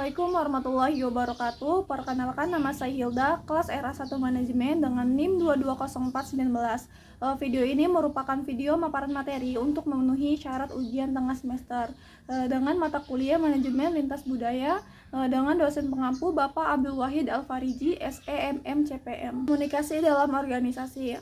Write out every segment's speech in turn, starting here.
Assalamualaikum warahmatullahi wabarakatuh. Perkenalkan, nama saya Hilda, kelas RA1 Manajemen dengan NIM 220419. Video ini merupakan video paparan materi untuk memenuhi syarat ujian tengah semester dengan mata kuliah Manajemen Lintas Budaya dengan dosen pengampu Bapak Abdul Wahid Al-Fariji, SEMM CPM. Komunikasi dalam organisasi.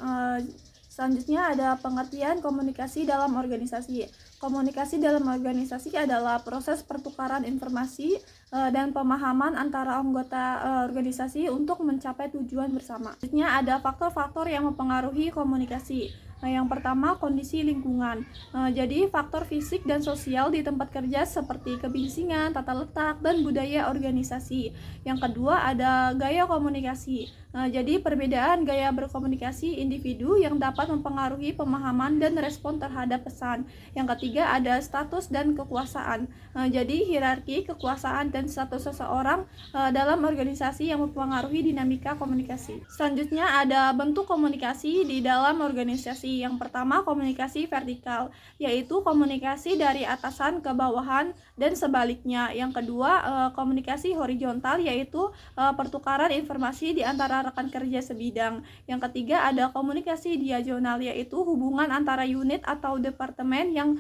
Selanjutnya ada pengertian komunikasi dalam organisasi. Komunikasi dalam organisasi adalah proses pertukaran informasi dan pemahaman antara anggota organisasi untuk mencapai tujuan bersama. Selanjutnya ada faktor-faktor yang mempengaruhi komunikasi. Yang pertama, kondisi lingkungan. Jadi faktor fisik dan sosial di tempat kerja seperti kebisingan, tata letak, dan budaya organisasi. Yang kedua, ada gaya komunikasi. Jadi perbedaan gaya berkomunikasi individu yang dapat mempengaruhi pemahaman dan respon terhadap pesan. Yang ketiga, ada status dan kekuasaan. Jadi hierarki, kekuasaan, dan status seseorang dalam organisasi yang mempengaruhi dinamika komunikasi. Selanjutnya ada bentuk komunikasi di dalam organisasi. Yang pertama, komunikasi vertikal, yaitu komunikasi dari atasan ke bawahan dan sebaliknya. Yang kedua, komunikasi horizontal, yaitu pertukaran informasi di antara rekan kerja sebidang. Yang ketiga, ada komunikasi diagonal, yaitu hubungan antara unit atau departemen yang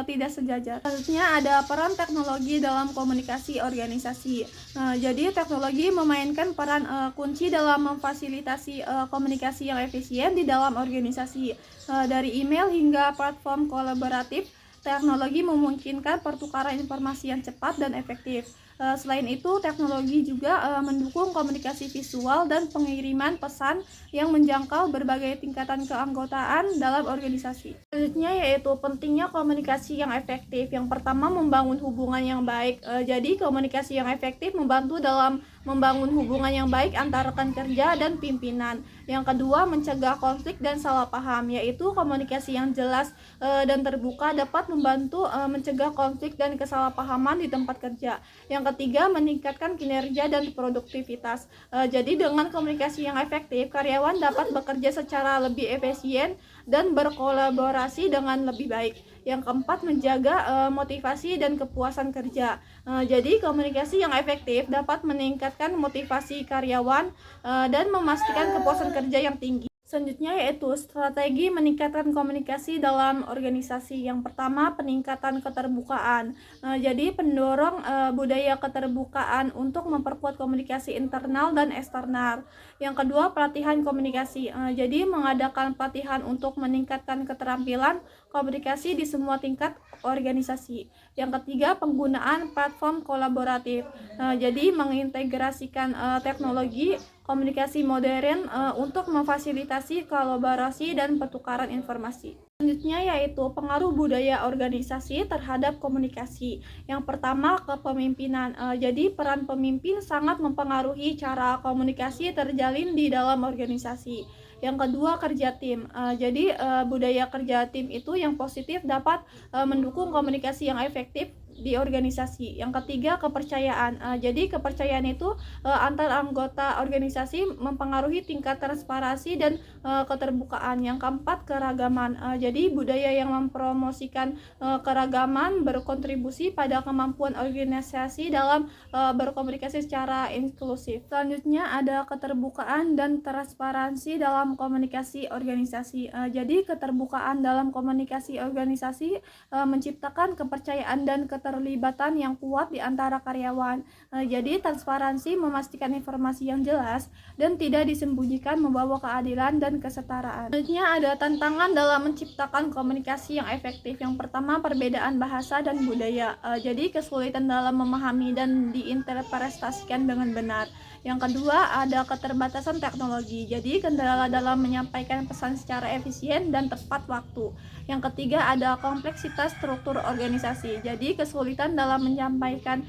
tidak sejajar. Selanjutnya ada peran teknologi dalam komunikasi organisasi. Jadi teknologi memainkan peran kunci dalam memfasilitasi komunikasi yang efisien di dalam organisasi. Dari email hingga platform kolaboratif, teknologi memungkinkan pertukaran informasi yang cepat dan efektif. Selain itu, teknologi juga mendukung komunikasi visual dan pengiriman pesan yang menjangkau berbagai tingkatan keanggotaan dalam organisasi. Selanjutnya yaitu pentingnya komunikasi yang efektif. Yang pertama, membangun hubungan yang baik. Jadi komunikasi yang efektif membantu dalam membangun hubungan yang baik antara rekan kerja dan pimpinan. Yang kedua, mencegah konflik dan salah paham, yaitu komunikasi yang jelas dan terbuka dapat membantu mencegah konflik dan kesalahpahaman di tempat kerja. Yang ketiga, meningkatkan kinerja dan produktivitas. Jadi dengan komunikasi yang efektif, karyawan dapat bekerja secara lebih efisien dan berkolaborasi dengan lebih baik. Yang keempat, menjaga motivasi dan kepuasan kerja. Jadi komunikasi yang efektif dapat meningkatkan motivasi karyawan dan memastikan kepuasan kerja yang tinggi. Selanjutnya yaitu strategi meningkatkan komunikasi dalam organisasi. Yang pertama, peningkatan keterbukaan. Jadi pendorong budaya keterbukaan untuk memperkuat komunikasi internal dan eksternal. Yang kedua, pelatihan komunikasi. Jadi mengadakan pelatihan untuk meningkatkan keterampilan komunikasi di semua tingkat organisasi. Yang ketiga, penggunaan platform kolaboratif. Jadi mengintegrasikan teknologi komunikasi modern untuk memfasilitasi kolaborasi dan pertukaran informasi. Selanjutnya yaitu pengaruh budaya organisasi terhadap komunikasi. Yang pertama, kepemimpinan. Jadi peran pemimpin sangat mempengaruhi cara komunikasi terjalin di dalam organisasi. Yang kedua, kerja tim. Jadi budaya kerja tim itu yang positif dapat mendukung komunikasi yang efektif di organisasi. Yang ketiga, kepercayaan. Jadi kepercayaan itu antar anggota organisasi mempengaruhi tingkat transparansi dan keterbukaan. Yang keempat, keragaman. Jadi budaya yang mempromosikan keragaman berkontribusi pada kemampuan organisasi dalam berkomunikasi secara inklusif. Selanjutnya ada keterbukaan dan transparansi dalam komunikasi organisasi. Jadi keterbukaan dalam komunikasi organisasi menciptakan kepercayaan dan keterlibatan yang kuat di antara karyawan. Jadi transparansi memastikan informasi yang jelas dan tidak disembunyikan membawa keadilan dan kesetaraan. Selanjutnya ada tantangan dalam menciptakan komunikasi yang efektif. Yang pertama, perbedaan bahasa dan budaya. Jadi kesulitan dalam memahami dan diinterpretasikan dengan benar. Yang kedua, ada keterbatasan teknologi. Jadi kendala dalam menyampaikan pesan secara efisien dan tepat waktu. Yang ketiga, ada kompleksitas struktur organisasi. Jadi kesulitan dalam menyampaikan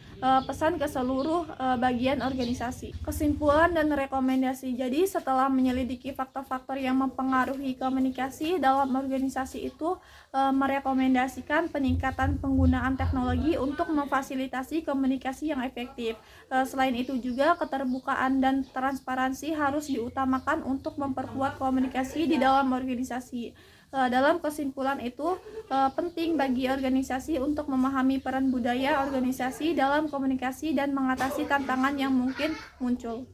pesan ke seluruh bagian organisasi. Kesimpulan dan rekomendasi. Jadi setelah menyelidiki faktor-faktor yang mempengaruhi komunikasi dalam organisasi itu merekomendasikan peningkatan penggunaan teknologi untuk memfasilitasi komunikasi yang efektif. Selain itu juga keterbukaan dan transparansi harus diutamakan untuk memperkuat komunikasi di dalam organisasi. Dalam kesimpulan itu, penting bagi organisasi untuk memahami peran budaya organisasi dalam komunikasi dan mengatasi tantangan yang mungkin muncul.